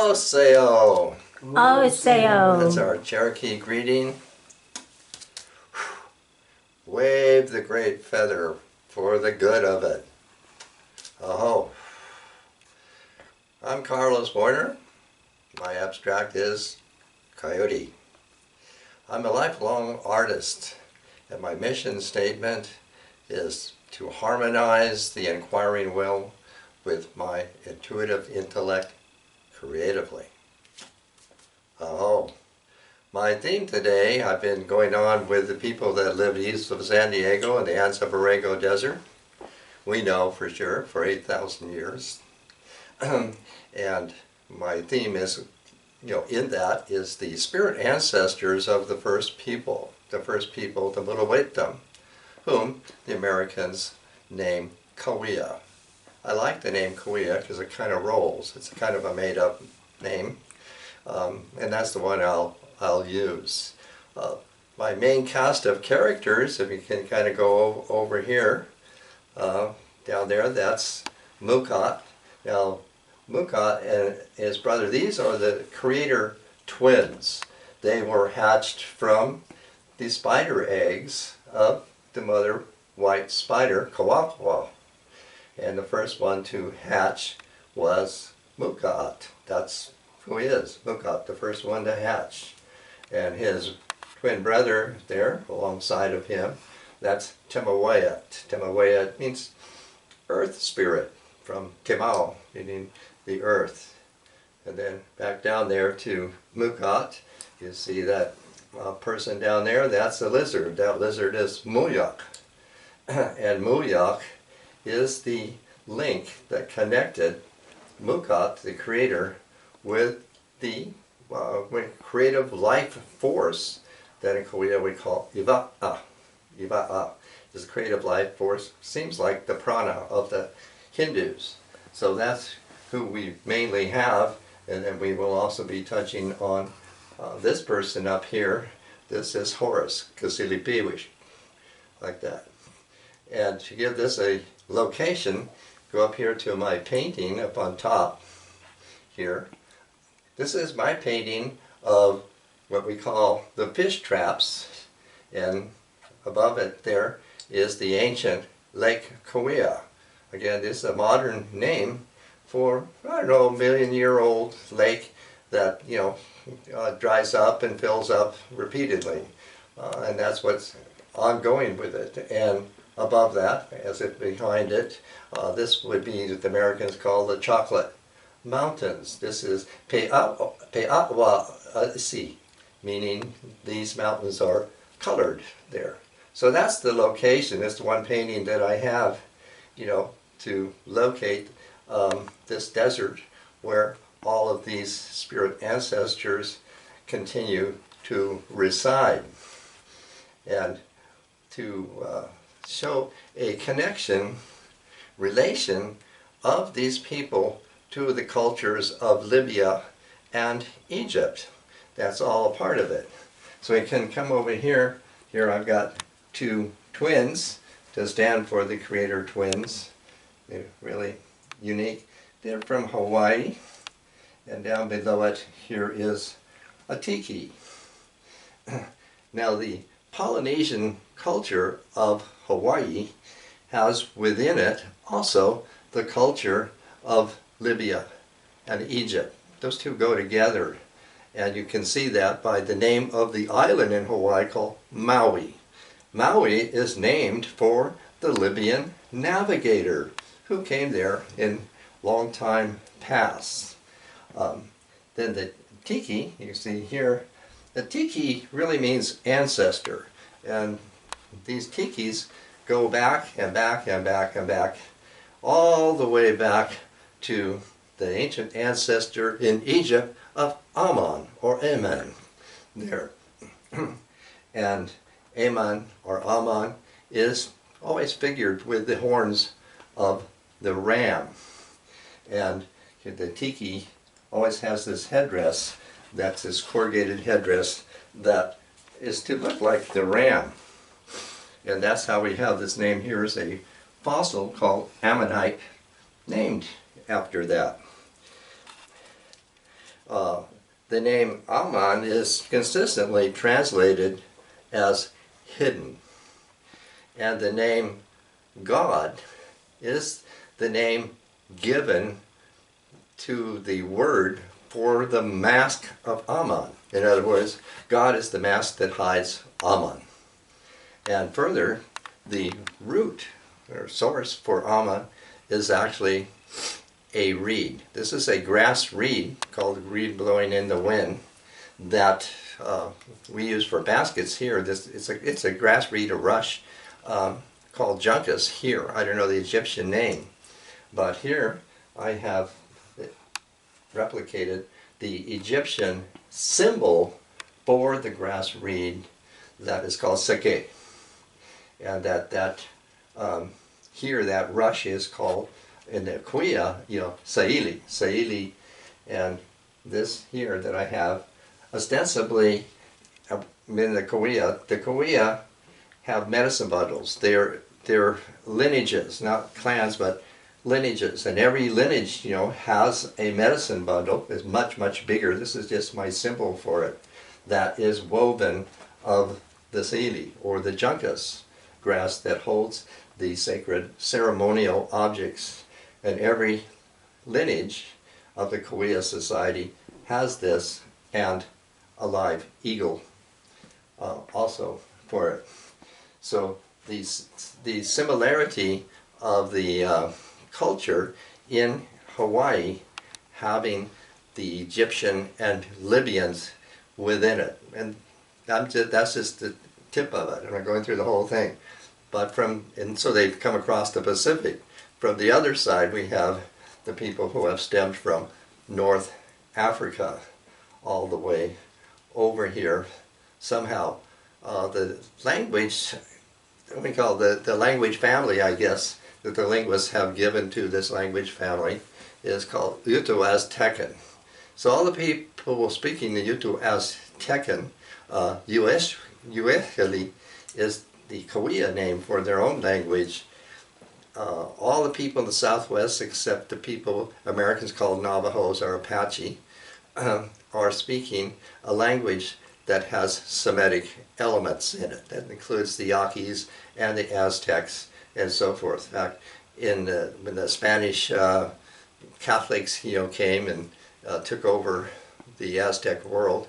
Oseo. That's Oseo. our Cherokee greeting. Wave the great feather for the good of it. Oh. I'm Carlos Warner. My abstract is Coyote. I'm a lifelong artist, and my mission statement is to harmonize the inquiring will with my intuitive intellect creatively. Oh. My theme today, I've been going on with the people that live east of San Diego in the Anza Borrego Desert. We know for sure for 8,000 years. And my theme is, in that is the spirit ancestors of the first people, the Mulawetam, whom the Americans name Kauia. I like the name Kauia because it kind of rolls. It's kind of a made-up name, and that's the one I'll use. My main cast of characters, if you can kind of go over here, down there, that's Mukat. Now, Mukat and his brother, these are the creator twins. They were hatched from the spider eggs of the mother white spider, Kawakwa. And the first one to hatch was Mukat. That's who he is, Mukat, the first one to hatch. And his twin brother there, alongside of him, that's Temawayat. Temawayat means earth spirit, from Timau, meaning the earth. And then back down there to Mukat, you see that person down there, that's the lizard. That lizard is Muyak. And Muyak is the link that connected Mukat, the creator, with the creative life force that in Korea we call Iva'a. Iva'a is a creative life force, seems like the prana of the Hindus. So that's who we mainly have, and then we will also be touching on this person up here. This is Horus, Kasilipiwish, like that. And to give this a location, go up here to my painting up on top here. This is my painting of what we call the fish traps, and above it there is the ancient Lake Kauia. Again, this is a modern name for, I don't know, a million-year-old lake that, dries up and fills up repeatedly. And that's what's ongoing with it. And above that, as if behind it, this would be what the Americans call the Chocolate Mountains. This is Pe'awa'asi, meaning these mountains are colored there. So that's the location. It's the one painting that I have, to locate this desert where all of these spirit ancestors continue to reside. And to show a relation of these people to the cultures of Libya and Egypt. That's all a part of it. So we can come over here. Here I've got two twins to stand for the creator twins. They're really unique. They're from Hawaii. And down below it here is a tiki. Now the Polynesian culture of Hawaii has within it also the culture of Libya and Egypt. Those two go together, and you can see that by the name of the island in Hawaii called Maui. Maui is named for the Libyan navigator who came there in long time past. Then the tiki, you see here, the tiki really means ancestor, and these tikis go back and back and back and back, all the way back to the ancient ancestor in Egypt of Ammon or Amen there. And Ammon or Ammon is always figured with the horns of the ram. And the tiki always has this headdress, that's this corrugated headdress that is to look like the ram. And that's how we have this name. Here is a fossil called Ammonite named after that. the name Aman is consistently translated as hidden. And the name God is the name given to the word for the mask of Aman. In other words, God is the mask that hides Aman. And further, the root or source for Aman is actually a reed. This is a grass reed called reed blowing in the wind that we use for baskets here. It's a grass reed, a rush, called juncus here. I don't know the Egyptian name, but here I have replicated the Egyptian symbol for the grass reed that is called sake. And here that rush is called in the kuya, saili. Saili. And this here that I have ostensibly in the kuya have medicine bundles. They're lineages, not clans, but lineages. And every lineage, has a medicine bundle. It's much, much bigger. This is just my symbol for it. That is woven of the saili, or the juncus grass that holds the sacred ceremonial objects. And every lineage of the Kauai society has this, and a live eagle also for it. So the similarity of the culture in Hawaii having the Egyptian and Libyans within it. And that's just the tip of it. I'm not going through the whole thing. But so they've come across the Pacific. From the other side, we have the people who have stemmed from North Africa all the way over here. Somehow, the language, we call the language family, I guess, that the linguists have given to this language family is called Uto-Aztecan. So all the people speaking the Uto-Aztecan, Uexali is the Kauai name for their own language. All the people in the Southwest, except the people Americans call Navajos or Apache, are speaking a language that has Semitic elements in it. That includes the Yaquis and the Aztecs and so forth. In fact, when the Spanish Catholics, came and took over the Aztec world,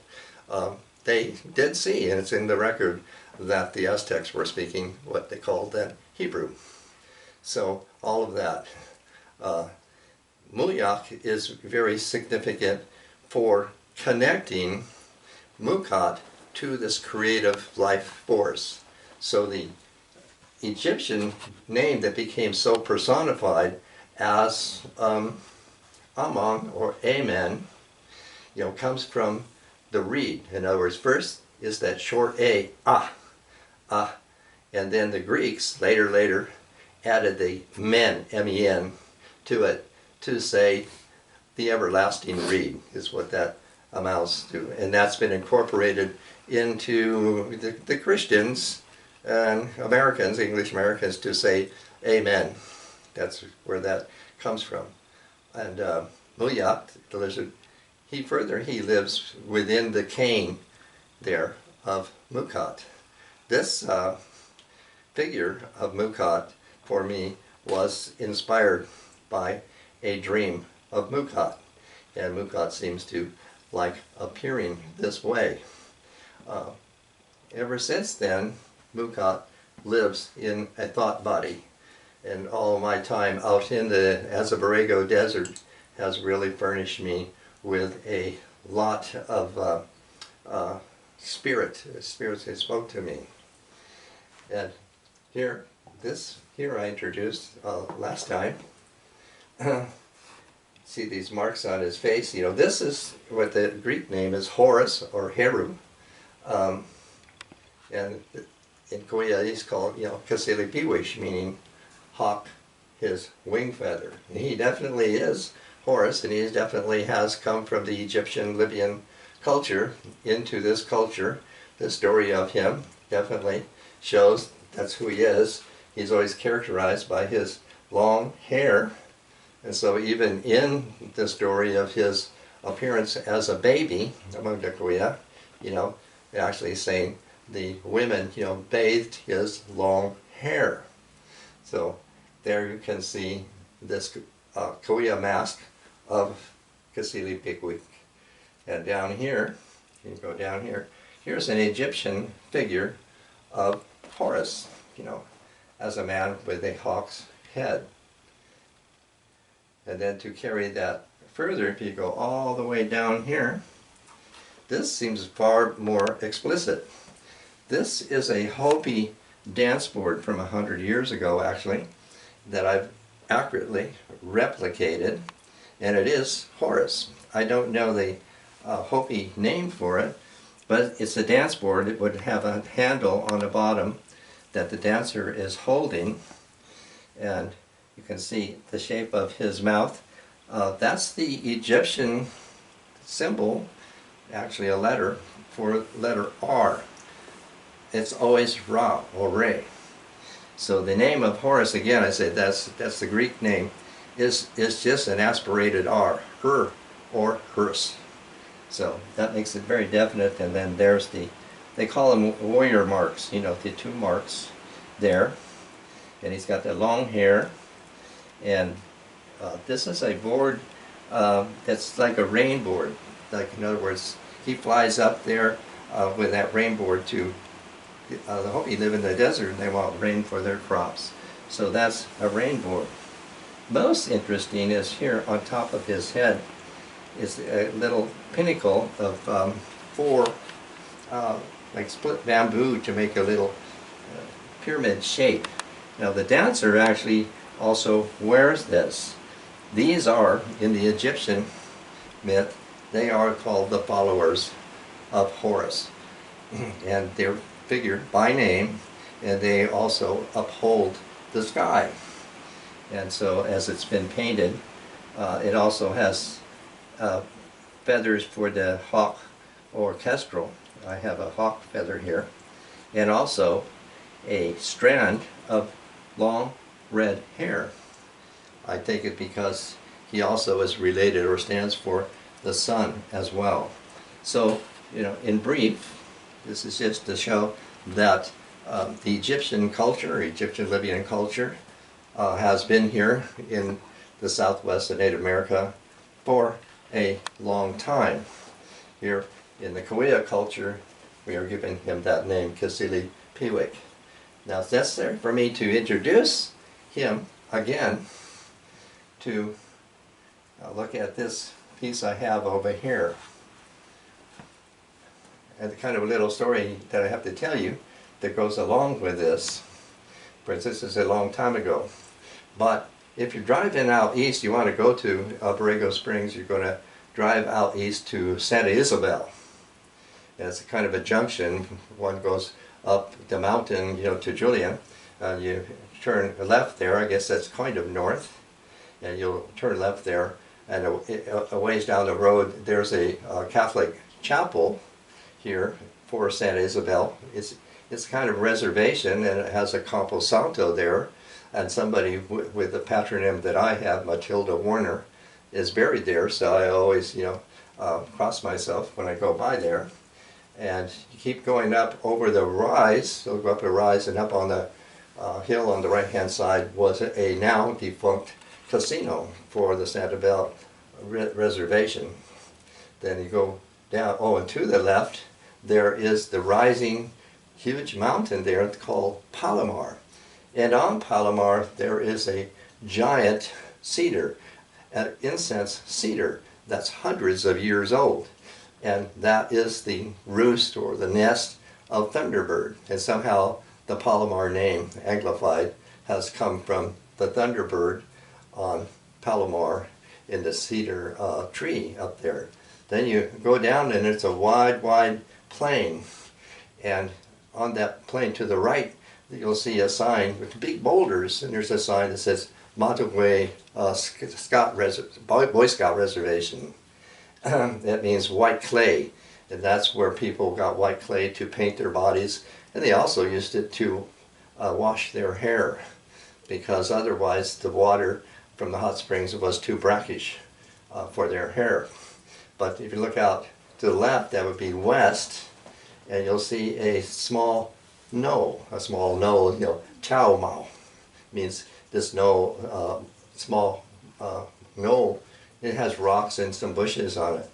they did see, and it's in the record, that the Aztecs were speaking what they called then Hebrew. So all of that. Muyak is very significant for connecting Mukat to this creative life force. So the Egyptian name that became so personified as Aman or Amen, comes from the reed. In other words, first is that short A, and then the Greeks later added the men, M-E-N, to it to say the everlasting reed is what that amounts to. And that's been incorporated into the Christians and Americans, English Americans, to say amen. That's where that comes from. And Muyak, the lizard, he lives within the cane there of Mukat. This figure of Mukat, for me, was inspired by a dream of Mukat. And Mukat seems to like appearing this way. Ever since then, Mukat lives in a thought body. And all my time out in the Azabarego Desert has really furnished me with a lot of spirits that spoke to me. And here I introduced last time. See these marks on his face. This is what the Greek name is, Horus or Heru. And in Korea he's called, Kasilipiwish, meaning hawk his wing feather. And he definitely is Horus, and he definitely has come from the Egyptian Libyan culture into this culture. The story of him definitely shows that's who he is. He's always characterized by his long hair, and so even in the story of his appearance as a baby among the Korea, actually saying the women, bathed his long hair. So there you can see this Korea mask of Kasili Pikwik. And down here, you can go down here, here's an Egyptian figure of Horus, as a man with a hawk's head. And then to carry that further, if you go all the way down here, this seems far more explicit. This is a Hopi dance board from 100 years ago, actually, that I've accurately replicated, and it is Horus. I don't know the Hopi name for it, but it's a dance board. It would have a handle on the bottom that the dancer is holding, and you can see the shape of his mouth. That's the Egyptian symbol, actually a letter, for letter R. It's always Ra or Re. So the name of Horus, again, I said that's the Greek name, is just an aspirated R, her or hers. So that makes it very definite. And then there's they call them warrior marks, the two marks there. And he's got the long hair. And this is a board that's like a rain board. Like, in other words, he flies up there with that rain board to the Hopi live in the desert and they want rain for their crops. So that's a rain board. Most interesting is here on top of his head is a little pinnacle of four like split bamboo to make a little pyramid shape. Now the dancer actually also wears this. These are, in the Egyptian myth, they are called the followers of Horus. And they're figured by name, and they also uphold the sky. And so as it's been painted, it also has feathers for the hawk or kestrel. I have a hawk feather here. And also a strand of long red hair. I take it because he also is related or stands for the sun as well. So, in brief, this is just to show that the Egyptian culture, Egyptian Libyan culture, has been here in the southwest of Native America for a long time. Here in the Korea culture, we are giving him that name, Kasili Piwik. Now it's necessary for me to introduce him again to look at this piece I have over here. And the kind of a little story that I have to tell you that goes along with this. For instance, this is a long time ago. But if you're driving out east, you want to go to Borrego Springs, you're going to drive out east to Santa Isabel. And it's a kind of a junction. One goes up the mountain, to Julian. You turn left there, I guess that's kind of north. And you'll turn left there. And a ways down the road, there's a Catholic chapel here for Santa Isabel. It's kind of reservation, and it has a Campo Santo there. And somebody with the patronym that I have, Matilda Warner, is buried there. So I always, cross myself when I go by there. And you keep going up over the rise, so go up the rise, and up on the hill on the right-hand side was a now defunct casino for the Santa Isabel reservation. Then you go down, and to the left, there is the rising huge mountain there called Palomar. And on Palomar, there is a giant cedar, an incense cedar that's hundreds of years old. And that is the roost or the nest of Thunderbird. And somehow the Palomar name, Anglified, has come from the Thunderbird on Palomar in the cedar tree up there. Then you go down and it's a wide, wide plain. And on that plain to the right, you'll see a sign with big boulders, and there's a sign that says Montague Boy Scout Reservation. That means white clay, and that's where people got white clay to paint their bodies, and they also used it to wash their hair, because otherwise the water from the hot springs was too brackish for their hair. But if you look out to the left, that would be west, and you'll see a small knoll, chow mao, means this knoll, small knoll. It has rocks and some bushes on it.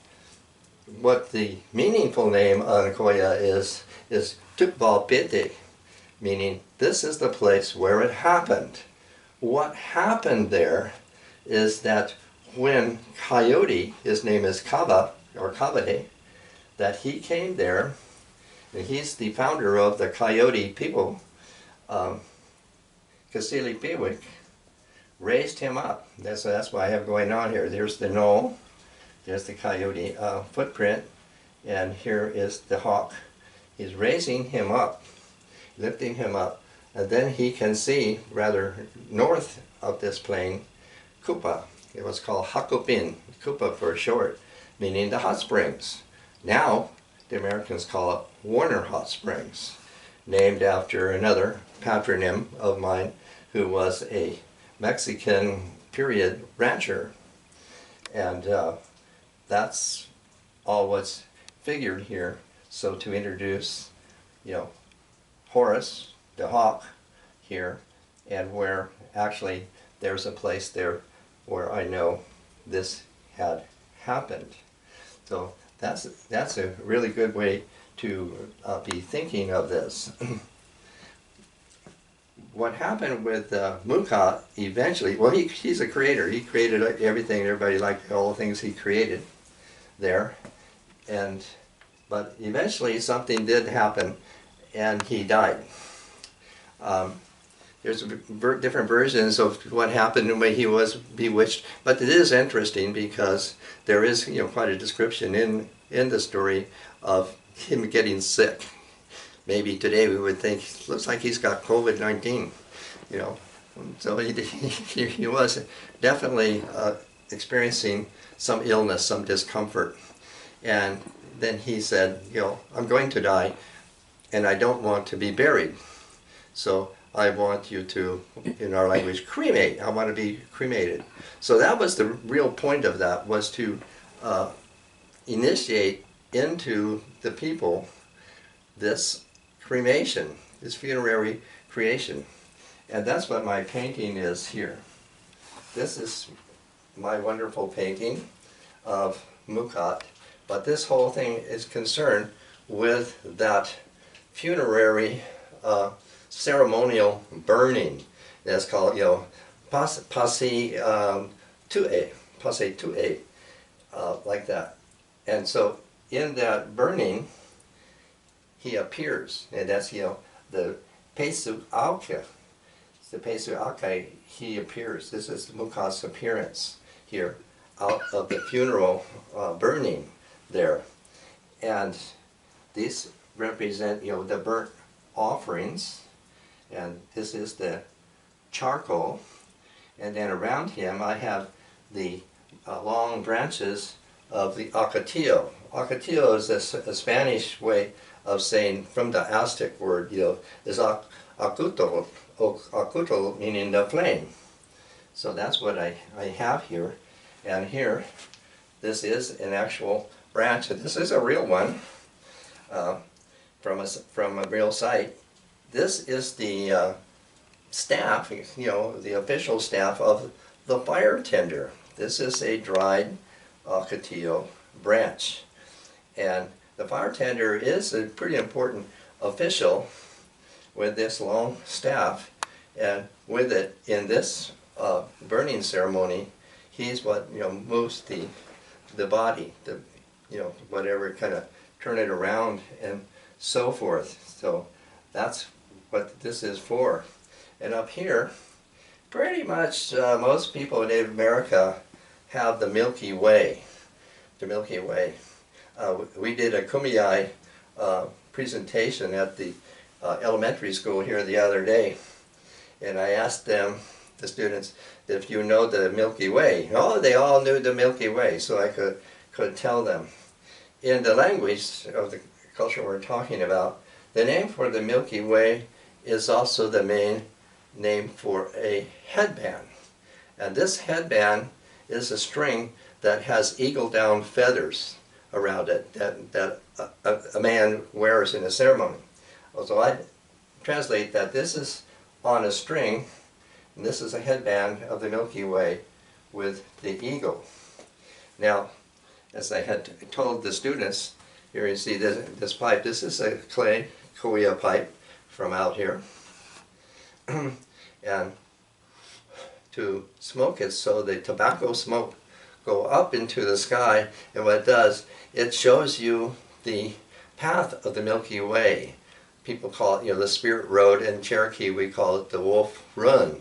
What the meaningful name on Koya is Tukbal Pete, meaning this is the place where it happened. What happened there is that when Coyote, his name is Kaba, or Kabade, that he came there, and he's the founder of the Coyote people, Kasili Piwik, raised him up. That's what I have going on here. There's the knoll, there's the coyote footprint, and here is the hawk. He's raising him up, lifting him up, and then he can see, rather north of this plain, Kupa. It was called Hakupin, Kupa for short, meaning the hot springs. Now, the Americans call it Warner Hot Springs, named after another patronym of mine who was a Mexican period rancher. And that's all what's figured here. So to introduce, Horus, the hawk here, and where actually there's a place there where I know this had happened. So that's a really good way to be thinking of this. What happened with Muka eventually, well, he's a creator. He created everything. Everybody liked all the things he created there. But eventually something did happen, and he died. There's different versions of what happened and when he was bewitched. But it is interesting because there is quite a description in the story of him getting sick. Maybe today we would think, looks like he's got COVID-19, So he was definitely experiencing some illness, some discomfort. And then he said, I'm going to die, and I don't want to be buried. So I want you to, in our language, cremate. I want to be cremated. So that was the real point of that, was to initiate into the people this cremation, this funerary creation. And that's what my painting is here. This is my wonderful painting of Mukhat, but this whole thing is concerned with that funerary ceremonial burning. That's called, passe tue, like that. And so in that burning, he appears, and that's the Pesu Auke. The Pesu Auke, he appears. This is Mukhat's appearance here out of the funeral burning there. And these represent the burnt offerings, and this is the charcoal, and then around him I have the long branches of the acatillo. Acatillo is a Spanish way of saying, from the Aztec word, is acutl, meaning the flame. So that's what I have here. And here, this is an actual branch. This is a real one from a real site. This is the staff, the official staff of the fire tender. This is a dried acatillo branch. And the fire tender is a pretty important official with this long staff, and with it in this burning ceremony, he's what moves the body, whatever, kind of turn it around and so forth. So that's what this is for. And up here, pretty much most people in Native America have the Milky Way. The Milky Way. We did a Kumeyaay presentation at the elementary school here the other day, and I asked them, the students, if you know the Milky Way. Oh, they all knew the Milky Way, so I could tell them. In the language of the culture we're talking about, the name for the Milky Way is also the main name for a headband. And this headband is a string that has eagle down feathers. around it that a man wears in a ceremony. So I translate that this is on a string, and this is a headband of the Milky Way with the eagle. Now, as I had told the students, here you see this pipe. This is a clay Coyote pipe from out here. And to smoke it so the tobacco smoke go up into the sky, and what it does, it shows you the path of the Milky Way. People call it, the Spirit Road. In Cherokee we call it the Wolf Run,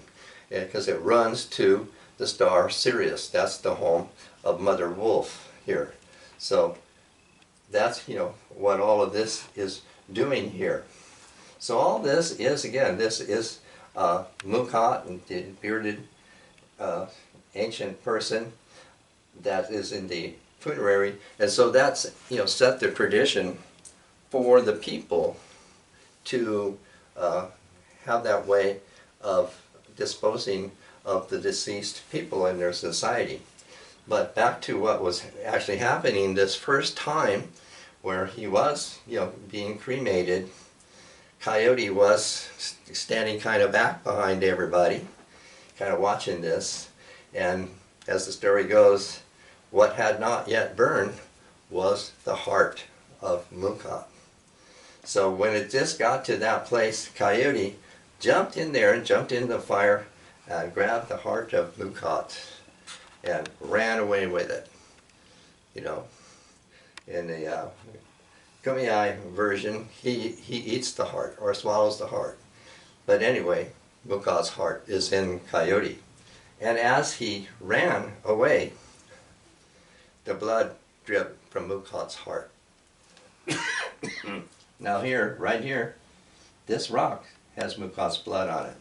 because it runs to the star Sirius. That's the home of Mother Wolf here. So that's what all of this is doing here. So all this is, again, this is Mukhat, the bearded ancient person that is in the funerary, and so that's set the tradition for the people to have that way of disposing of the deceased people in their society. But back to what was actually happening this first time, where he was being cremated, Coyote was standing kind of back behind everybody, kind of watching this, and as the story goes, what had not yet burned was the heart of Mukhat. So when it just got to that place, Coyote jumped in there and jumped in the fire, grabbed the heart of Mukhat and ran away with it. In the Kumeyaay version, he eats the heart or swallows the heart. But anyway, Mukhat's heart is in Coyote. And as he ran away, the blood dripped from Mukhat's heart. Now here, right here, this rock has Mukhat's blood on it.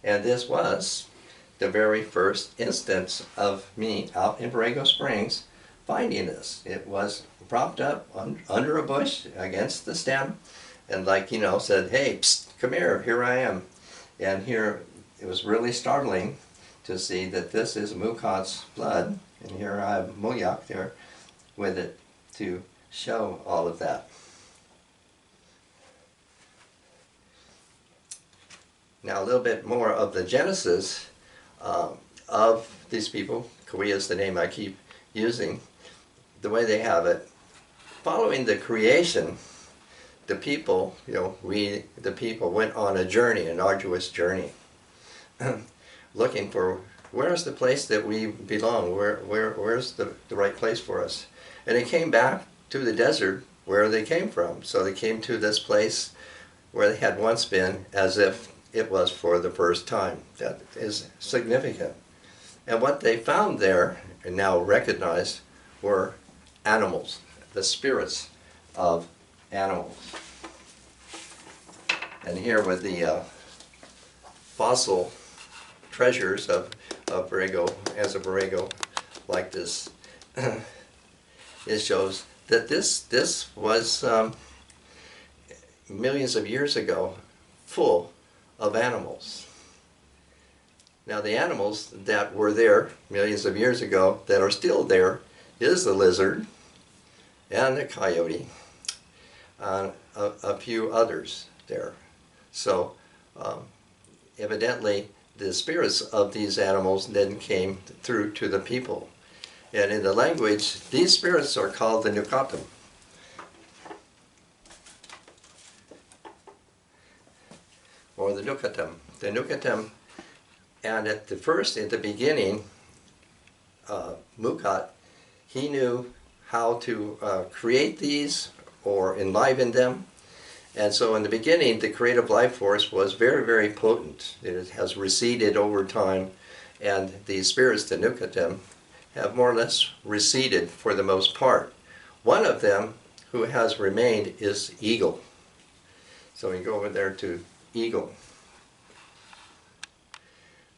And this was the very first instance of me out in Borrego Springs finding this. It was propped up under a bush against the stem, and said, "Hey, psst, come here I am." And here it was really startling to see that this is Mukhat's blood, and here I have Muyak there with it to show all of that. Now a little bit more of the genesis of these people. Kauai is the name I keep using. The way they have it, following the creation, the people, the people went on a journey, an arduous journey, looking for where's the place that we belong, where's the right place for us. And they came back to the desert where they came from. So they came to this place where they had once been, as if it was for the first time. That is significant. And what they found there, and now recognized, were animals, the spirits of animals. And here with the fossil treasures of Borrego, as a Borrego, like this, it shows that this was millions of years ago, full of animals. Now the animals that were there millions of years ago that are still there is the lizard and the coyote, a few others there. So evidently the spirits of these animals then came through to the people. And in the language, these spirits are called the Nukatam. Or the Nukatam. The Nukatam, and at the beginning, Mukhat, he knew how to create these or enliven them. And so in the beginning, the creative life force was very, very potent. It has receded over time, and the spirits, the Nukatam, have more or less receded for the most part. One of them who has remained is Eagle. So we go over there to Eagle.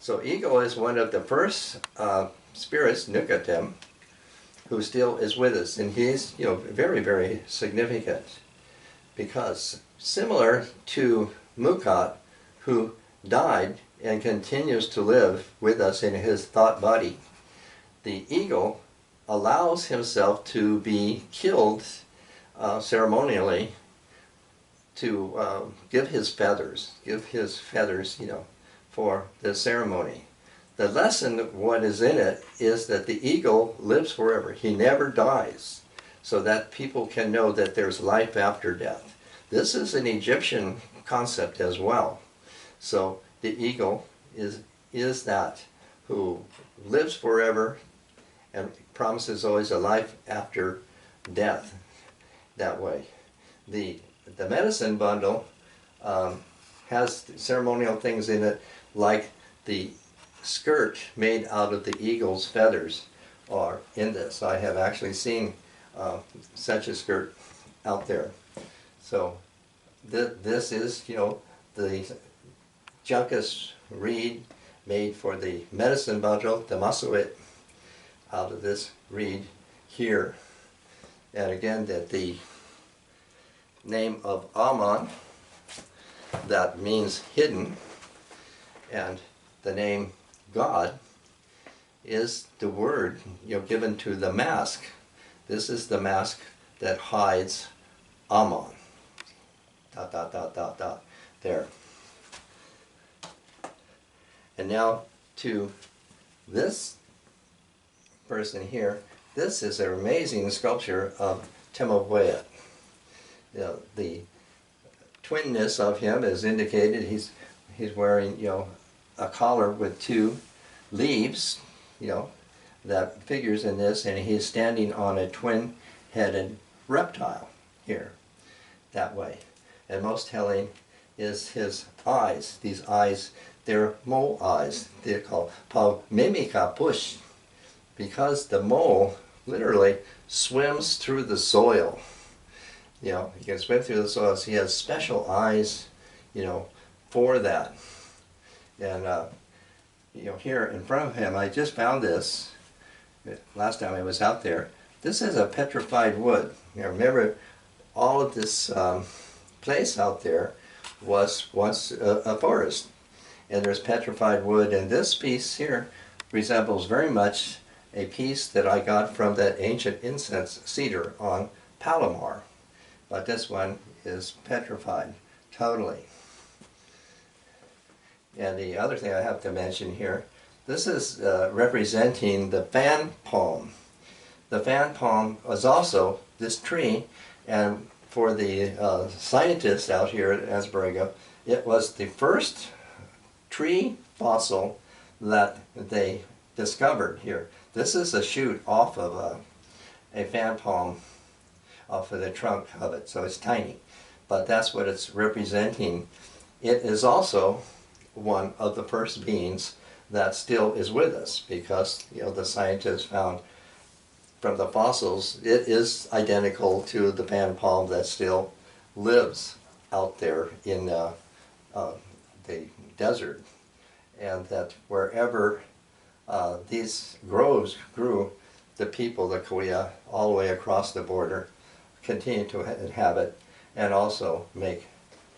So Eagle is one of the first spirits, Nukatam, who still is with us, and he's very, very significant, because similar to Mukhat, who died and continues to live with us in his thought body, the eagle allows himself to be killed ceremonially to give his feathers, you know, for the ceremony. The lesson, what is in it, is that the eagle lives forever. He never dies, so that people can know that there's life after death. This is an Egyptian concept as well. So the eagle is that who lives forever and promises always a life after death that way. The medicine bundle has ceremonial things in it, like the skirt made out of the eagle's feathers are in this. I have actually seen such a skirt out there. So this is, you know, the Juncus reed made for the medicine bundle, the masuit, out of this reed here. And again, that the name of Ammon, that means hidden, and the name God is the word, you know, given to the mask. This is the mask that hides Ammon. Dot, dot, dot, dot, dot. There. And now to this person here. This is an amazing sculpture of Temohuet. You know, the twinness of him is indicated. He's wearing, you know, a collar with two leaves, you know, that figures in this, and he's standing on a twin-headed reptile here, that way. And most telling is his eyes. These eyes, they're mole eyes. They're called Paumimika push, because the mole literally swims through the soil. You know, he can swim through the soil, so he has special eyes, you know, for that. And, you know, here in front of him, I just found this, last time I was out there. This is a petrified wood. You know, remember, all of this place out there was once a forest. And there's petrified wood, and this piece here resembles very much a piece that I got from that ancient incense cedar on Palomar. But this one is petrified, totally. And the other thing I have to mention here, this is representing the fan palm. The fan palm was also this tree, and for the scientists out here at Asperego, it was the first tree fossil that they discovered here. This is a shoot off of a fan palm, off of the trunk of it, so it's tiny. But that's what it's representing. It is also one of the first beings that still is with us, because, you know, the scientists found from the fossils it is identical to the fan palm that still lives out there in the desert, and that wherever these groves grew, the people, the Kuya, all the way across the border, continue to inhabit and also make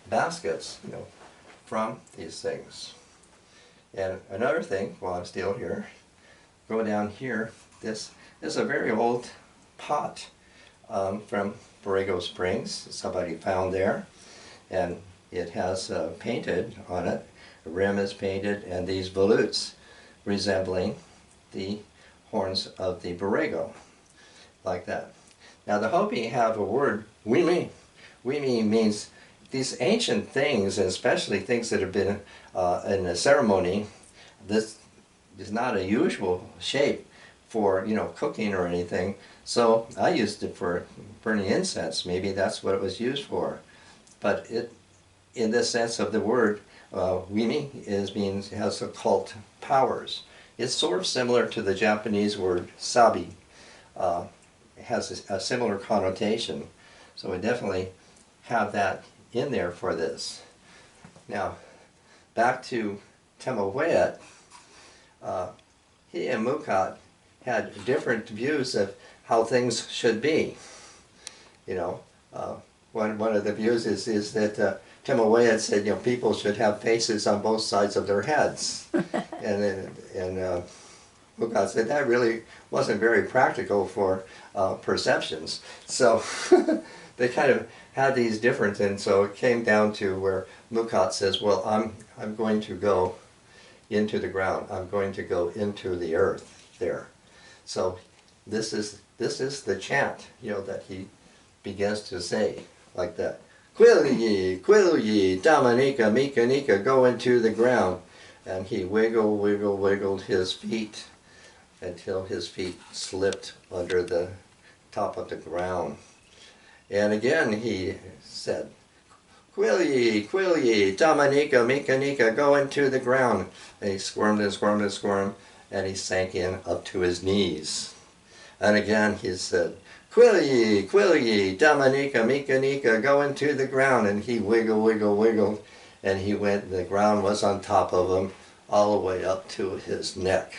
baskets, you know, from these things. And another thing, while I'm still here, go down here, this is a very old pot from Borrego Springs. Somebody found there, and it has painted on it. The rim is painted, and these volutes resembling the horns of the Borrego, like that. Now the Hopi have a word, wimi. Wimi means these ancient things, and especially things that have been in a ceremony. This is not a usual shape for, you know, cooking or anything. So I used it for burning incense. Maybe that's what it was used for. But it, in the sense of the word, wimi has occult powers. It's sort of similar to the Japanese word sabi. It has a similar connotation. So we definitely have that in there for this. Now, back to Temohuet, he and Mukat had different views of how things should be. You know, one of the views is that Temohuet said, you know, people should have faces on both sides of their heads, and Mukad said that really wasn't very practical for perceptions. So they kind of had these different, and so it came down to where Mukad says, well, I'm going to go into the ground. I'm going to go into the earth there. So this is the chant, that he begins to say like that. Quill ye, Dominica, Mika, Nika, go into the ground. And he wiggled his feet until his feet slipped under the top of the ground. And again he said, Quill ye, Dominica, Mika, Nika, go into the ground. And he squirmed and squirmed and squirmed, and he sank in up to his knees. And again he said, Quill ye, Dominica, Mika, Nika, go into the ground. And he wiggled, and he went, the ground was on top of him all the way up to his neck.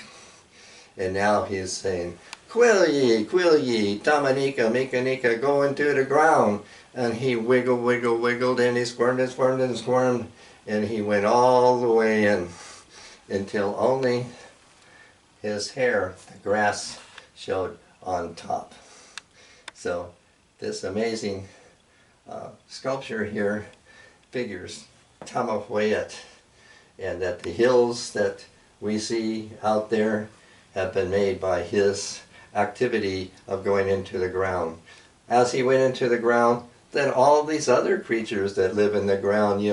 And now he's saying, Quill ye, Dominica, Mika, Nika, go into the ground. And he wiggled, and he squirmed and squirmed and squirmed, and he went all the way in until only his hair, the grass, showed on top. So this amazing sculpture here figures Tamahuayet, and that the hills that we see out there have been made by his activity of going into the ground. As he went into the ground, then all these other creatures that live in the ground,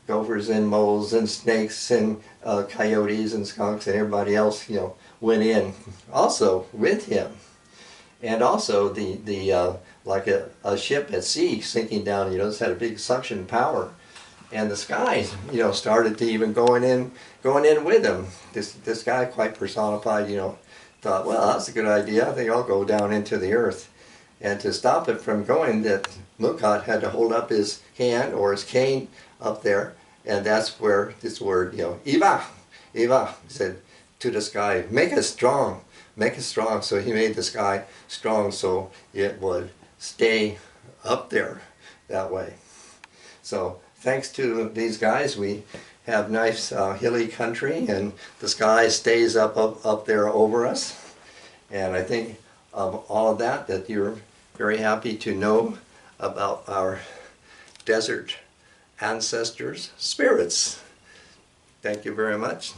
gophers and moles and snakes and coyotes and skunks and everybody else, went in also with him. And also like a ship at sea sinking down, it's had a big suction power. And the sky, started to even going in with him. This guy, quite personified, thought, well, that's a good idea. I think I'll go down into the earth. And to stop it from going, that Mukad had to hold up his hand or his cane up there, and that's where this word, Iva, he said to the sky, make it strong. So he made the sky strong so it would stay up there that way. So thanks to these guys, we have nice hilly country, and the sky stays up there over us. And I think of all of that you're very happy to know about our desert ancestors' spirits. Thank you very much.